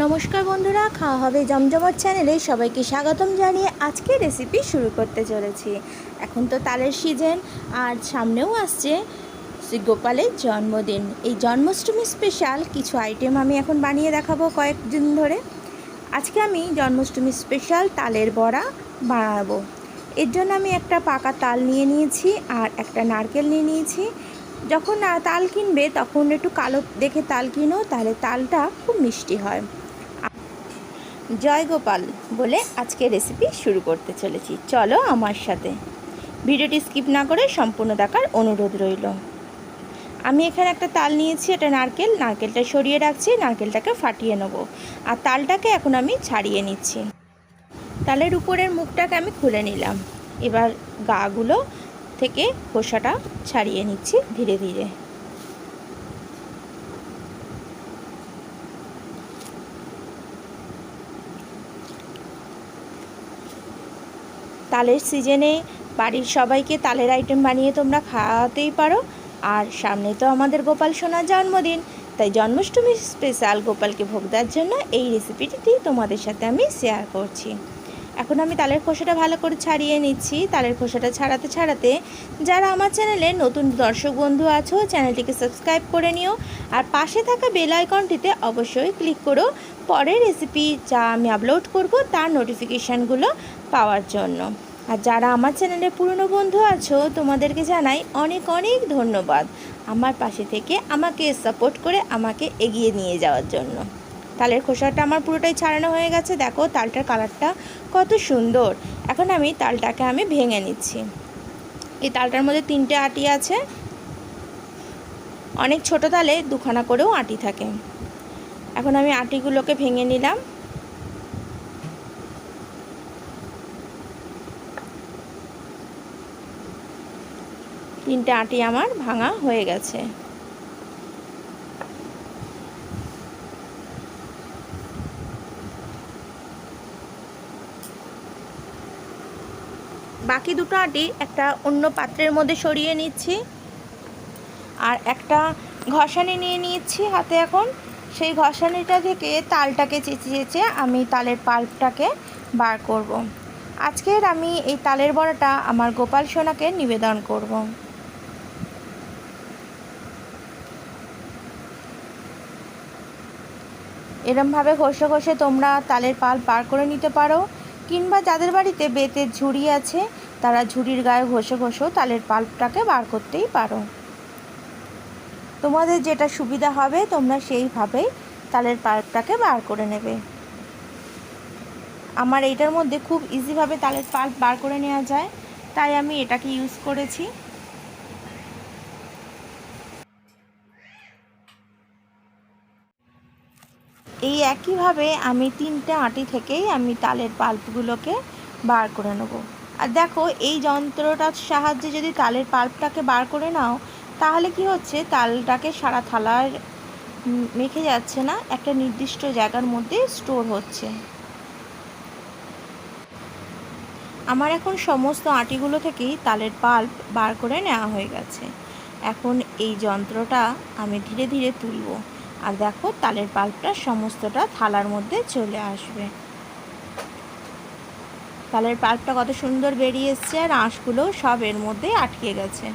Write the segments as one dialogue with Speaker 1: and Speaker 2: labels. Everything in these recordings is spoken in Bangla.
Speaker 1: নমস্কার বন্ধুরা, খাওয়া হবে জমজমাট চ্যানেলে সবাইকে স্বাগতম জানিয়ে আজকে রেসিপি শুরু করতে চলেছি। এখন তো তালের সিজন, আর সামনেও আসছে শ্রী গোপালের জন্মদিন। এই জন্মাষ্টমী স্পেশাল কিছু আইটেম আমি এখন বানিয়ে দেখাবো কয়েকদিন ধরে। আজকে আমি জন্মাষ্টমী স্পেশাল তালের বড়া বানাবো। এর জন্য আমি একটা পাকা তাল নিয়ে নিয়েছি আর একটা নারকেল নিয়ে নিয়েছি। যখন তাল কিনবে তখন একটু কালো দেখে তাল কিনো, তাহলে তালটা খুব মিষ্টি হয়। জয় গোপাল বলে আজকে রেসিপি শুরু করতে চলেছি। চলো আমার সাথে, ভিডিওটি স্কিপ না করে সম্পূর্ণ দেখার অনুরোধ রইল। আমি এখানে একটা তাল নিয়েছি, এটা নারকেলটা সরিয়ে রাখছি, নারকেলটাকে ফাটিয়ে নেব। আর তালটাকে এখন আমি ছাড়িয়ে নিচ্ছি। তালের উপরের মুখটাকে আমি খুলে নিলাম। এবার গাগুলো থেকে খোসাটা ছাড়িয়ে নিচ্ছি ধীরে ধীরে। তালের সিজনে বাড়ির সবাইকে তালের আইটেম বানিয়ে তোমরা খাওয়াতেই পারো। আর সামনে তো আমাদের গোপাল সোনার জন্মদিন, তাই জন্মাষ্টমী স্পেশাল গোপালকে ভোগ দেওয়ার জন্য এই রেসিপিটি তোমাদের সাথে আমি শেয়ার করছি। এখন আমি তালের খোসাটা ভালো করে ছাড়িয়ে নিচ্ছি। তালের খোসাটা ছাড়াতে ছাড়াতে যারা আমার চ্যানেলে নতুন দর্শক বন্ধু আছো, চ্যানেলটিকে সাবস্ক্রাইব করে নিও। আর পাশে থাকা বেল আইকনটিতে অবশ্যই ক্লিক করো পরের রেসিপি যা আমি আপলোড করব তার নোটিফিকেশানগুলো পাওয়ার জন্য। আর যারা আমার চ্যানেলে পুরনো বন্ধু আছো, তোমাদেরকে জানাই অনেক অনেক ধন্যবাদ আমার পাশে থেকে আমাকে সাপোর্ট করে আমাকে এগিয়ে নিয়ে যাওয়ার জন্য। তালের খোসাটা আমার পুরোটাই ছাড়ানো হয়ে গেছে। দেখো তালটার কালারটা কত সুন্দর। এখন আমি তালটাকে ভেঙে নিচ্ছি। এই তালটার মধ্যে 3টে আটি আছে। অনেক ছোট তালে 2খানা করেও আটি থাকে। এখন আমি আটিগুলোকে ভেঙে নিলাম। তিনটে আটি আমার ভাঙা হয়ে গেছে। বাকি দুটো আটি একটা অন্য পাত্রের মধ্যে সরিয়ে নিচ্ছি। আর একটা ঘষানি নিয়ে নিচ্ছি হাতে। এখন সেই ঘষানিটা থেকে তালটাকে চেঁচে আমি তালের পাল্পটাকে বার করব। আজকের আমি এই তালের বড়াটা আমার গোপাল সোনাকে নিবেদন করব। এরমভাবে ঘষে ঘষে তোমরা তালের পাল্প বার করে নিতে পারো, কিংবা যাদের বাড়িতে বেতের ঝুড়ি আছে তারা ঝুড়ির গায়ে ঘষে ঘষেও তালের পাল্পটাকে বার করতেই পারো। তোমাদের যেটা সুবিধা হবে তোমরা সেইভাবেই তালের পাল্পটাকে বার করে নেবে। আমার এইটার মধ্যে খুব ইজিভাবে তালের পাল্প বার করে নেওয়া যায়, তাই আমি এটাকে ইউজ করেছি। এই একইভাবে আমি 3টে আটি থেকেই আমি তালের পাল্পগুলোকে বার করে নেব। আর দেখো এই যন্ত্রটার সাহায্যে যদি তালের পাল্পটাকে বার করে নাও, তাহলে কি হচ্ছে, তালটাকে সারা থালার মেখে যাচ্ছে না, একটা নির্দিষ্ট জায়গার মধ্যে স্টোর হচ্ছে। আমার এখন সমস্ত আটিগুলো থেকেই তালের পাল্প বার করে নেওয়া হয়ে গেছে। এখন এই যন্ত্রটা আমি ধীরে ধীরে তুলব। আর দেখো তালের পাল্পটা সমস্তটা থালার মধ্যে চলে আসবে। তালের পাল্পটা কত সুন্দর বেরিয়ে এসছে, আর আঁশগুলো সব এর মধ্যেই আটকে গেছে।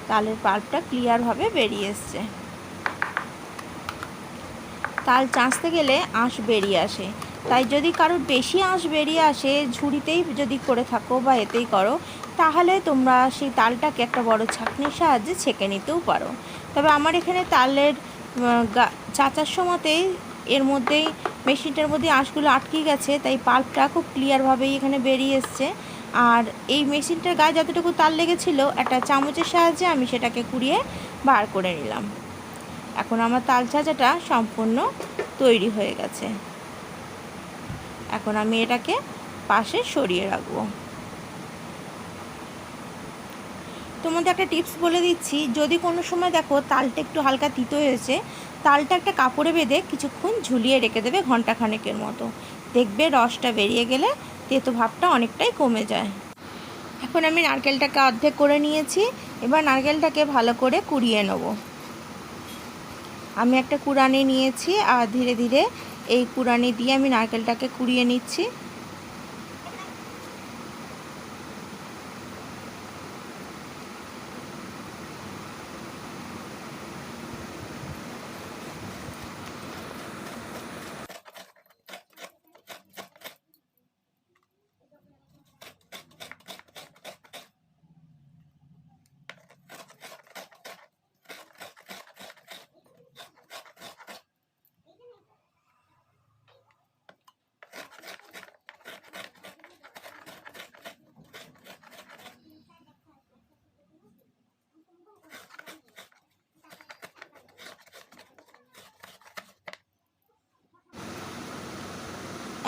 Speaker 1: তালের পাল্পটা ক্লিয়ারভাবে বেরিয়ে এসছে। তাল চাঁচতে গেলে আঁশ বেরিয়ে আসে, তাই যদি কারোর বেশি আঁশ বেরিয়ে আসে, ঝুড়িতেই যদি করে থাকো বা এতেই করো, তাহলে তোমরা সেই তালটাকে একটা বড় ছাঁকনির সাহায্যে ছেঁকে নিতেও পারো। তবে আমার এখানে তালের চাচার সময়তেই এর মধ্যেই মেশিনটার মধ্যে আঁশগুলো আটকে গেছে, তাই পাল্পটা খুব ক্লিয়ারভাবেই এখানে বেরিয়ে এসছে। আর এই মেশিনটার গায়ে যতটুকু তাল লেগেছিলো, একটা চামচের সাহায্যে আমি সেটাকে কুড়িয়ে বার করে নিলাম। এখন আমার তাল ছাঁচাটা সম্পূর্ণ তৈরি হয়ে গেছে। এখন আমি এটাকে পাশে সরিয়ে রাখবো। তোমাদের একটা টিপস বলে দিচ্ছি, যদি কোনো সময় দেখো তালটা একটু হালকা তিতো হয়েছে, তালটা একটা কাপড়ে বেঁধে কিছুক্ষণ ঝুলিয়ে রেখে দেবে ঘন্টাখানেকের মতো। দেখবে রসটা বেরিয়ে গেলে তেতো ভাবটা অনেকটাই কমে যায়। এখন আমি নারকেলটাকে অর্ধেক করে নিয়েছি। এবার নারকেলটাকে ভালো করে কুড়িয়ে নেব। আমি একটা কুড়ানি নিয়েছি আর ধীরে ধীরে এই কুড়ানি দিয়ে আমি নারকেলটাকে কুড়িয়ে নিচ্ছি।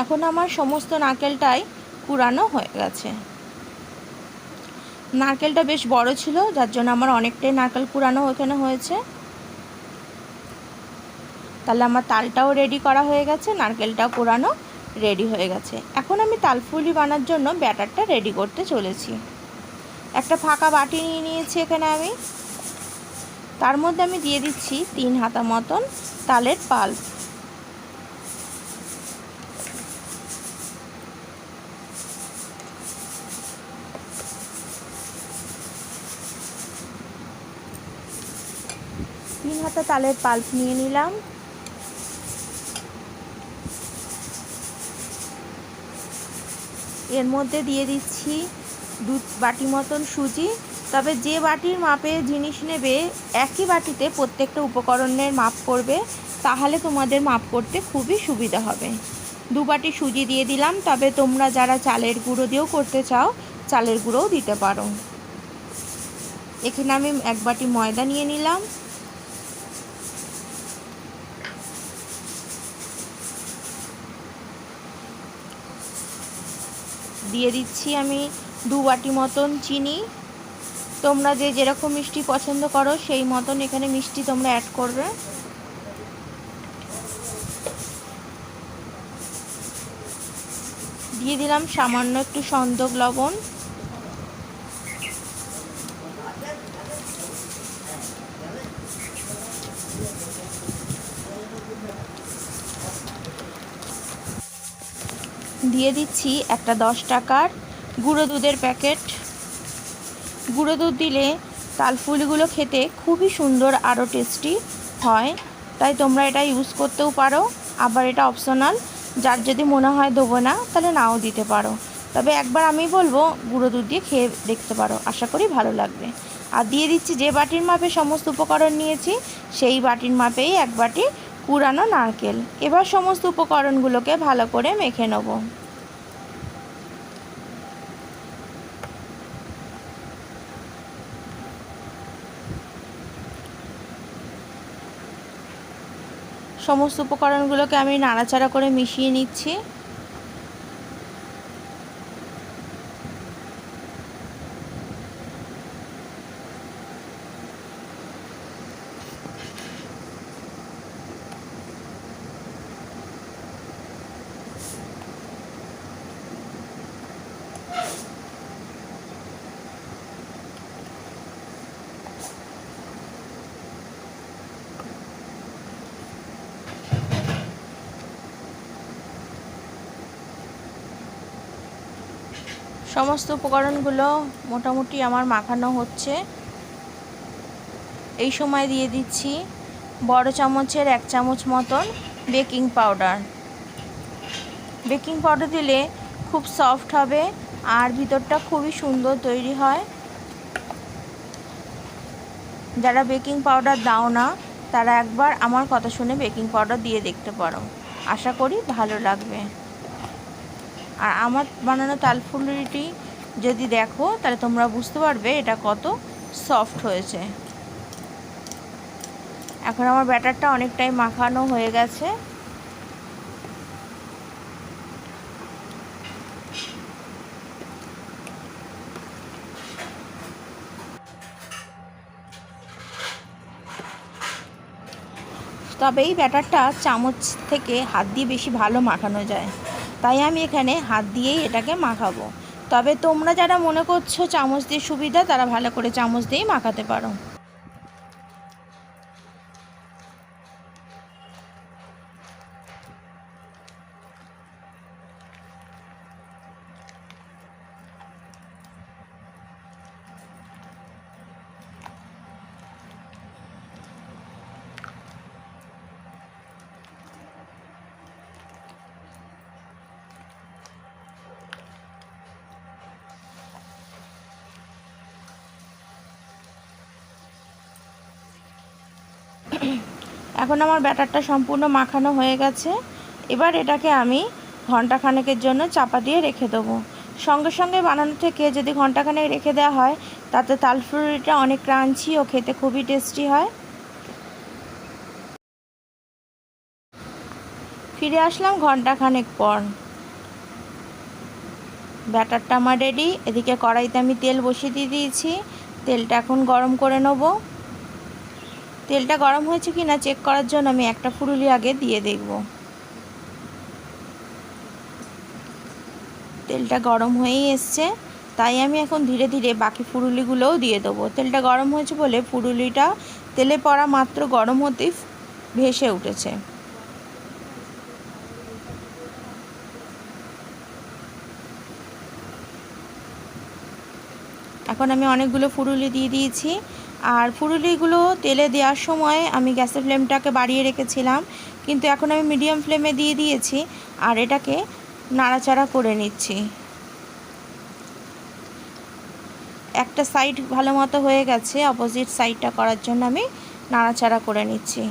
Speaker 1: এখন আমার সমস্ত নারকেলটাই কুড়ানো হয়ে গেছে। নারকেলটা বেশ বড় ছিল, যার জন্য আমার অনেকটাই নারকেল কুড়ানো এখানে হয়েছে। তাহলে আমার তালটাও রেডি করা হয়ে গেছে, নারকেলটাও কুড়ানো রেডি হয়ে গেছে। এখন আমি তালফুলি বানানোর জন্য ব্যাটারটা রেডি করতে চলেছি। একটা ফাঁকা বাটি নিয়ে নিয়েছি এখানে আমি। তার মধ্যে আমি দিয়ে দিচ্ছি 3 হাতা মতন তালের পাল্প। তিন হাতা তালের পাল্প নিয়ে নিলাম। এর মধ্যে দিয়ে দিচ্ছি 2 বাটি মতন সুজি। তবে যে বাটির মাপে জিনিস নেবে একই বাটিতে প্রত্যেকটা উপকরণের মাপ করবে, তাহলে তোমাদের মাপ করতে খুবই সুবিধা হবে। 2 বাটি সুজি দিয়ে দিলাম। তবে তোমরা যারা চালের গুঁড়ো দিয়েও করতে চাও চালের গুঁড়োও দিতে পারো। এখানে আমি 1 বাটি ময়দা নিয়ে নিলাম। দিয়ে দিচ্ছি আমি 2 বাটি মতন চিনি। তোমরা যে যেরকম মিষ্টি পছন্দ করো সেই মতন এখানে মিষ্টি তোমরা অ্যাড করবে। দিয়ে দিলাম সামান্য একটু সন্দক লবণ। দিয়ে দিচ্ছি একটা 10 টাকার গুঁড়ো দুধের প্যাকেট। গুঁড়ো দুধ দিলে তালফুলিগুলো খেতে খুবই সুন্দর, আরও টেস্টি হয়, তাই তোমরা এটা ইউজ করতেও পারো। আবার এটা অপশনাল, যার যদি মনে হয় দেবো না তাহলে নাও দিতে পারো। তবে একবার আমি বলবো গুঁড়ো দুধ দিয়ে খেয়ে দেখতে পারো, আশা করি ভালো লাগবে। আর দিয়ে দিচ্ছি যে বাটির মাপে সমস্ত উপকরণ নিয়েছি সেই বাটির মাপেই 1 বাটি কুড়ানো নারকেল। এবার সমস্ত উপকরণগুলোকে ভালো করে মেখে নেব। সমস্ত উপকরণগুলোকে আমি নাড়াচাড়া করে মিশিয়ে নিচ্ছি। সমস্ত উপকরণগুলো মোটামুটি আমার মাখানো হচ্ছে। এই সময় দিয়ে দিচ্ছি বড় চামচের 1 চামচ মতন বেকিং পাউডার। বেকিং পাউডার দিলে খুব সফট হবে আর ভিতরটা খুবই সুন্দর তৈরি হয়। যারা বেকিং পাউডার দাও না তারা একবার আমার কথা শুনে বেকিং পাউডার দিয়ে দেখতে পারো, আশা করি ভালো লাগবে। আর আমার বানানো তালফুলিটি যদি দেখো তাহলে তোমরা বুঝতে পারবে এটা কত সফট হয়েছে। এখন আমার ব্যাটারটা অনেকটাই মাখানো হয়ে গেছে। তবে এই ব্যাটারটা চামচ থেকে হাত দিয়ে বেশি ভালো মাখানো যায়, তাই আমি এখানে হাত দিয়েই এটাকে মাখাবো। তবে তোমরা যারা মনে করছো চামচ দিয়ে সুবিধা তারা ভালো করে চামচ দিয়েই মাখাতে পারো। এখন আমার ব্যাটারটা সম্পূর্ণ মাখানো হয়ে গেছে। এবার এটাকে আমি ঘন্টাখানেকের জন্য চাপা দিয়ে রেখে দেবো। সঙ্গে সঙ্গে বানানো থেকে যদি ঘন্টাখানেক রেখে দেওয়া হয় তাতে তালফুলুরিটা অনেক ক্রাঞ্চি ও খেতে খুবই টেস্টি হয়। ফিরে আসলাম ঘন্টাখানেক পর। ব্যাটারটা আমার রেডি। এদিকে কড়াইতে আমি তেল বসিয়ে দিয়ে দিয়েছি। তেলটা এখন গরম করে নেব। তেলটা গরম হয়েছে কি না চেক করার জন্য আমি একটা ফুলুরি আগে দিয়ে দেখব। তেলটা গরম হয়েই এসছে, তাই আমি এখন ধীরে ধীরে বাকি ফুলুরিগুলোও দিয়ে দেবো। তেলটা গরম হয়েছে বলে ফুলুরিটা তেলে পড়া মাত্র গরম হতেই ভেসে উঠেছে। এখন আমি অনেকগুলো ফুলুরি দিয়ে দিয়েছি। আর ফুলুরিগুলো তেলে দেওয়ার সময় আমি গ্যাসের ফ্লেমটাকে বাড়িয়ে রেখেছিলাম, কিন্তু এখন আমি মিডিয়াম ফ্লেমে দিয়ে দিয়েছি আর এটাকে নাড়াচাড়া করে নিচ্ছি। একটা সাইড ভালো মতো হয়ে গেছে, অপোজিট সাইডটা করার জন্য আমি নাড়াচাড়া করে নিচ্ছি।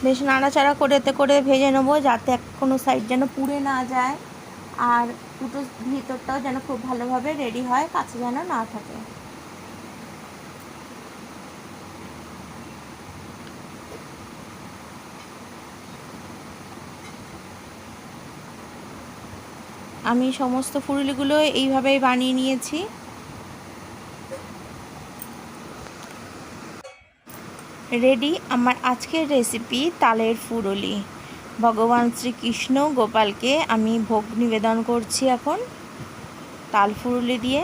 Speaker 1: বেশ নাড়াচাড়া করে ভেজে নেবো, যাতে কোনো সাইড যেন পুড়ে না যায় আর দুটো ভিতরটাও যেন খুব ভালোভাবে রেডি হয়, কাছে যেন না থাকে। আমি সমস্ত ফুলুরিগুলো এইভাবেই বানিয়ে নিয়েছি। রেডি আমার আজকের রেসিপি তালের ফুলুরি। ভগবান শ্রীকৃষ্ণ গোপালকে আমি ভোগ নিবেদন করছি এখন তাল ফুলুরি দিয়ে।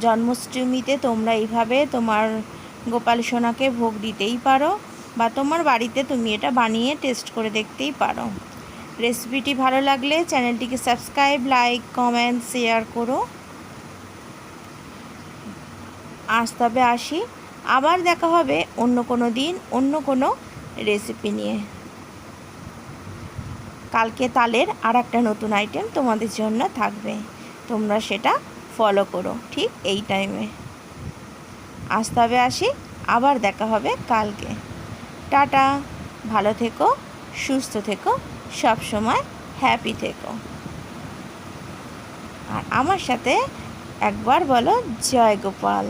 Speaker 1: জন্মাষ্টমীতে তোমরা এইভাবে তোমার গোপাল সোনাকে ভোগ দিতেই পারো, বা তোমার বাড়িতে তুমি এটা বানিয়ে টেস্ট করে দেখতেই পারো। রেসিপিটি ভালো লাগলে চ্যানেলটিকে সাবস্ক্রাইব, লাইক, কমেন্ট, শেয়ার করো। আজ তবে আসি, আবার দেখা হবে অন্য কোনো দিন অন্য কোনো রেসিপি নিয়ে। কালকে তালের আর একটা নতুন আইটেম তোমাদের জন্য থাকবে, তোমরা সেটা ফলো করো ঠিক এই টাইমে। আজ তবে আসি, আবার দেখা হবে কালকে। টাটা, ভালো থেকো, সুস্থ থেকো, সব সময় হ্যাপি থেকো। আর আমার সাথে একবার বলো জয় গোপাল।